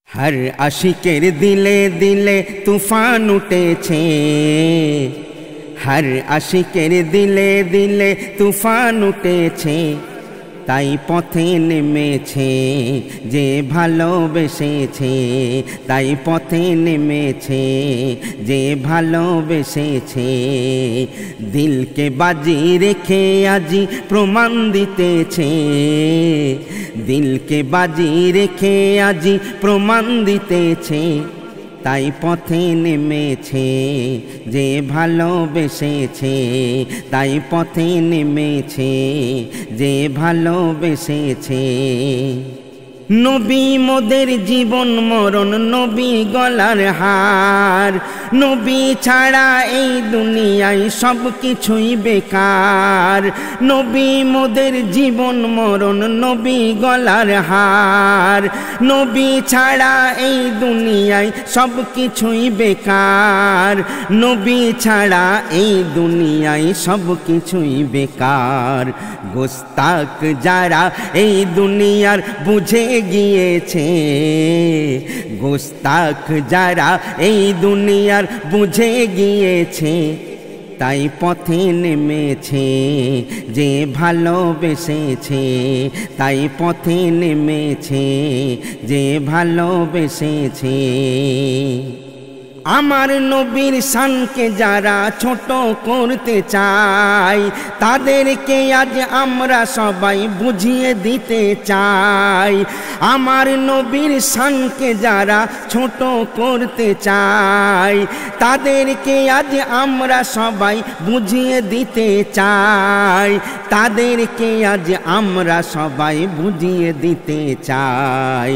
हर आशिकेर दिले दिले तूफान उठेछे, हर आशिकेर दिले दिले तूफान उठेछे, ताई पथे नेमेछे जे भालोबेसेछे, ताई पथे नेमेछे जे भालोबेसेछे। दिल के बाजी रेखे आजी प्रमाण दितेछे, दिल के बाजी रेखे आजी प्रमाण दितेछे, ताई पथे नेमेछे जे भालोबेसेछे, ताई पथे नेमेछे जे भालोबेसेछे। नबी मोदेर जीवन मरण नबी गलार हार, नबी छाड़ा এই दुनियाয় सब किछुई बेकार। नबी मोदेर जीवन मरण नबी गलार हार, नबी छाड़ा এই दुनियाয় सब किछुई बेकार, नबी छाड़ा এই दुनियाয় सब किछुई बेकार। गोस्ताक जारा এই दुनियार बुझे গিয়েছে, গোস্তাখ যারা এই দুনিয়ার বুঝে গিয়েছে, তাই পথে নেমেছে যে ভালোবেসেছে, তাই পথে নেমেছে যে ভালোবেসেছে। আমার নবীর শানকে যারা ছোট করতে চায়, তাদেরকে আজ আমরা সবাই বুঝিয়ে দিতে চাই। আমার নবীর শানকে যারা ছোট করতে চায়, তাদেরকে আজ আমরা সবাই বুঝিয়ে দিতে চাই, তাদেরকে আজ আমরা সবাই বুঝিয়ে দিতে চাই।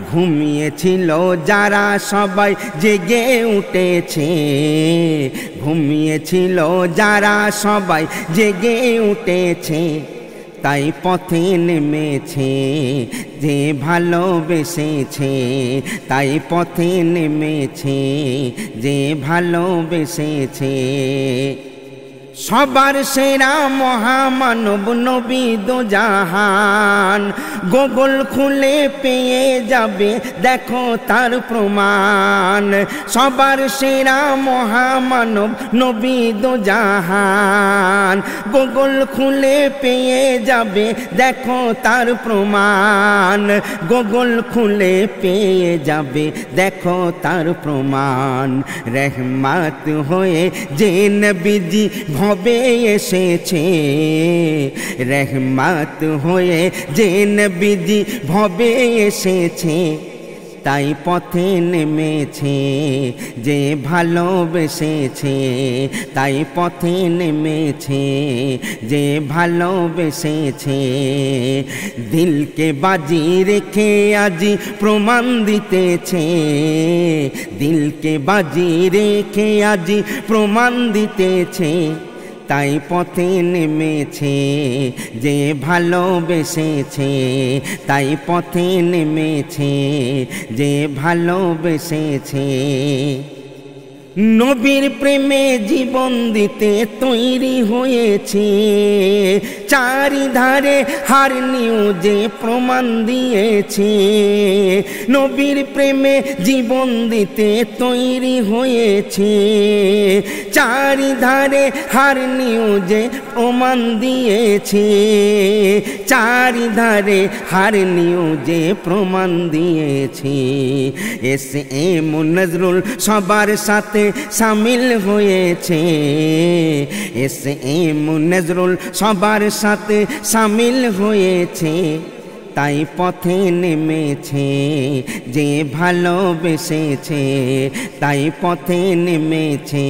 ঘুমিয়েছিল যারা সবাই জেগে উঠেছে, ঘুমিয়েছিল যারা সবাই জেগে উঠেছে, তাই পথে নেমেছে যে ভালোবেসেছে, তাই পথে নেমেছে যে ভালোবেসেছে। সবার সেরা মহামানব নবী দো জাহান, গুগল খুলে পেয়ে যাবে দেখো তার প্রমাণ। সবার সেরা মহামানব নবী দো জাহান, গুগল খুলে পেয়ে যাবে দেখো তার প্রমাণ, গুগল খুলে পেয়ে যাবে দেখো তার প্রমাণ। রহমত হয়ে যে নবীজি ভবে এসেছে, রহমত হয়ে যে নবীজি ভবে এসেছে, তাই পথে নেমেছে যে ভালোবেসেছে, তাই পথে নেমেছে যে ভালোবেসেছে। দিলকে বাজি রেখে আজি প্রমাণ দিতেছে, দিলকে বাজি রেখে আজি প্রমাণ দিতেছে, তাই পথে নেমেছে যে ভালোবেসেছে, তাই পথে নেমেছে যে ভালোবেসেছে। নবীর প্রেমে জীবন দিতে তৈরি হয়েছে, চারিধারে হার নিউজে প্রমাণ দিয়েছে। নবীর প্রেমে জীবন দিতে তৈরি হয়েছে, চারিধারে হার নিউজে প্রমাণ দিয়েছে, চারিধারে হার নিউজে প্রমাণ দিয়েছে। এসএম নজরুল সবার সাথে শামিল হয়েছে, এসএম নজরুল সবার সাথে শামিল হয়েছে, তাই পথে নেমেছে যে ভালোবেসেছে, তাই পথে নেমেছে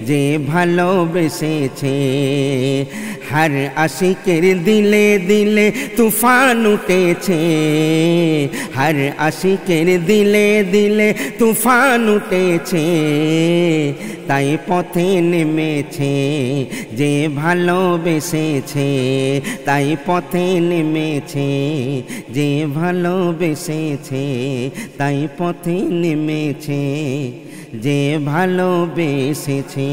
যে ভালোবেসেছে। हर आशिकेर दिले दिले तूफान उठेछे, हर आशिकेर दिले दिले तूफान उठेछे, ताई पथे नेमेछे जे भालोबेसेछे, ताई पथे नेमेछे जे भालोबेसेछे, ताई पथे नेमेछे जे भालोबेसेछे।